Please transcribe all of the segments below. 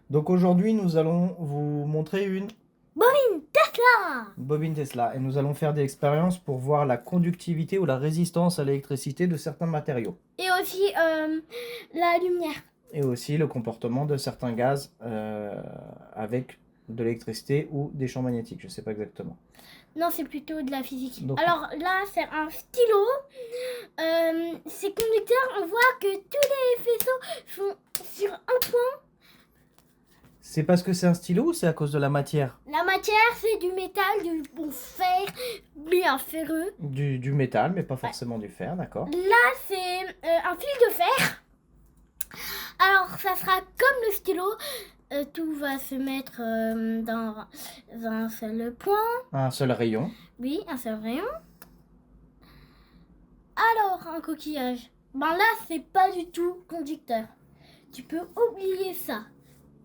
Donc aujourd'hui, nous allons vous montrer une Bobine Tesla! bobine Tesla et nous allons faire des expériences pour voir la conductivité ou la résistance à l'électricité de certains matériaux Et aussi la lumière. et aussi le comportement de certains gaz avec de l'électricité ou des champs magnétiques, je ne sais pas exactement. Non, c'est plutôt de la physique. Donc- Alors là, c'est un stylo. C'est conducteur. On voit que tous les faisceaux sont sur un point. C'est parce que c'est un stylo ou c'est à cause de la matière? La matière, c'est du métal, du bon fer, bien ferreux. Du métal, mais pas forcément du fer, d'accord. Là, c'est un fil de fer. Alors, ça sera comme le stylo. Tout va se mettre dans un seul point. Un seul rayon. Oui, un seul rayon. Alors, un coquillage. Ben là, c'est pas du tout conducteur. Tu peux oublier ça.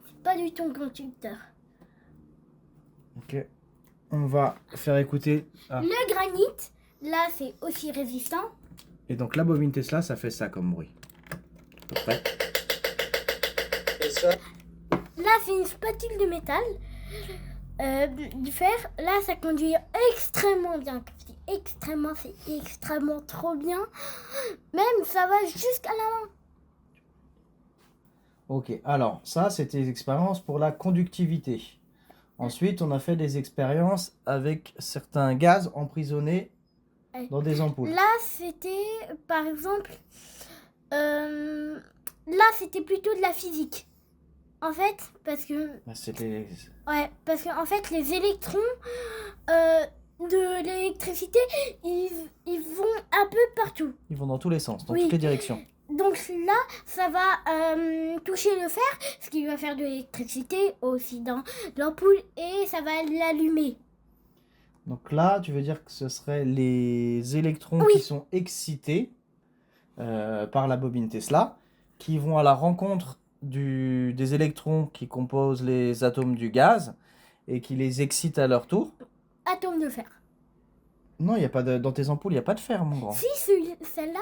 C'est pas du tout un conducteur. Ok. On va faire écouter. Ah. Le granit, là, c'est aussi résistant. Et donc la bobine Tesla, ça fait ça comme bruit. À peu près. Et ça? Là, c'est une spatule de métal. Du fer. Là, ça conduit extrêmement bien. C'est extrêmement trop bien. Même, ça va jusqu'à la main. Ok, alors ça c'était des expériences pour la conductivité. Ensuite, on a fait des expériences avec certains gaz emprisonnés dans des ampoules. Là, c'était, par exemple, là, c'était plutôt de la physique. En fait, parce que, C'était... parce qu'en fait, les électrons de l'électricité, ils vont un peu partout. Ils vont dans tous les sens, dans Oui. toutes les directions. Donc là, ça va toucher le fer, ce qui va faire de l'électricité aussi dans l'ampoule et ça va l'allumer. Donc là, tu veux dire que ce seraient les électrons Oui. qui sont excités par la bobine Tesla, qui vont à la rencontre des électrons qui composent les atomes du gaz et qui les excitent à leur tour. Atome de fer. Non, il y a pas dans tes ampoules, il n'y a pas de fer, mon grand. Si, celle-là,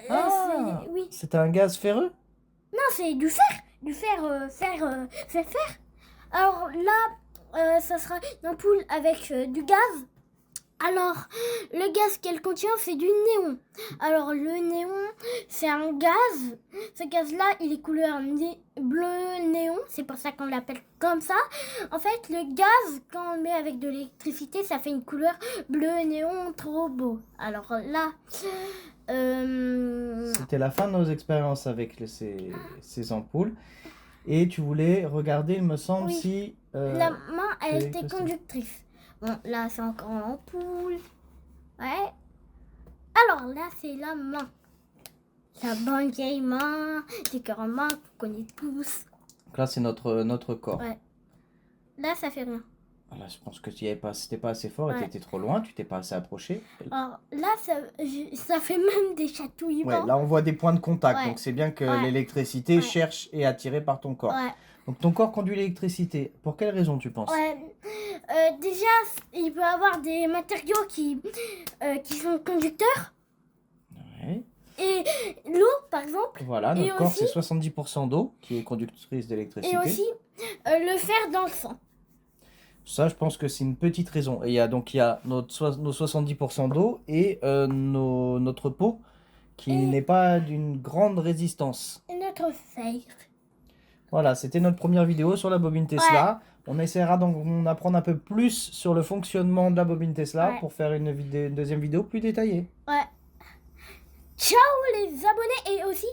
Ah, oui. c'est un gaz ferreux? Non, c'est du fer. Du fer, fer. Alors là, ça sera une ampoule avec du gaz. Alors, le gaz qu'elle contient, c'est du néon. Alors, le néon, c'est un gaz. Ce gaz-là, il est couleur bleu néon. C'est pour ça qu'on l'appelle comme ça. En fait, le gaz, quand on le met avec de l'électricité, ça fait une couleur bleu néon trop beau. Alors là... C'était la fin de nos expériences avec ces ampoules. Et tu voulais regarder, il me semble, Oui. si... la main, elle c'est était que ça. conductrice. Bon, là, c'est encore l'ampoule. Ouais. Alors, là, c'est la main. La bonne vieille main, des cœurs en main qu'on connaît tous. Donc là, c'est notre corps. Ouais. Là, ça fait rien. Là, je pense que c'était pas assez fort et Ouais. tu étais trop loin, tu t'es pas assez approché. Alors, là, ça fait même des chatouillements. Ouais, là, on voit des points de contact, Ouais. donc c'est bien que Ouais. l'électricité Ouais. cherche et est attirée par ton corps. Ouais. Donc ton corps conduit l'électricité. Pour quelle raison, tu penses? Ouais. Déjà, il peut y avoir des matériaux qui sont conducteurs. Ouais. Et l'eau, par exemple. Voilà, Et notre corps, aussi- c'est 70% d'eau qui est conductrice d'électricité. Et aussi, le fer dans le sang. Ça, je pense que c'est une petite raison. Et il y a nos 70% d'eau et notre peau qui Et- n'est pas d'une grande résistance. Et notre face. Voilà, c'était notre première vidéo sur la bobine Tesla. On essaiera d'en apprendre un peu plus sur le fonctionnement de la bobine Tesla Ouais. pour faire une deuxième vidéo plus détaillée. Ouais. Ciao les abonnés et aussi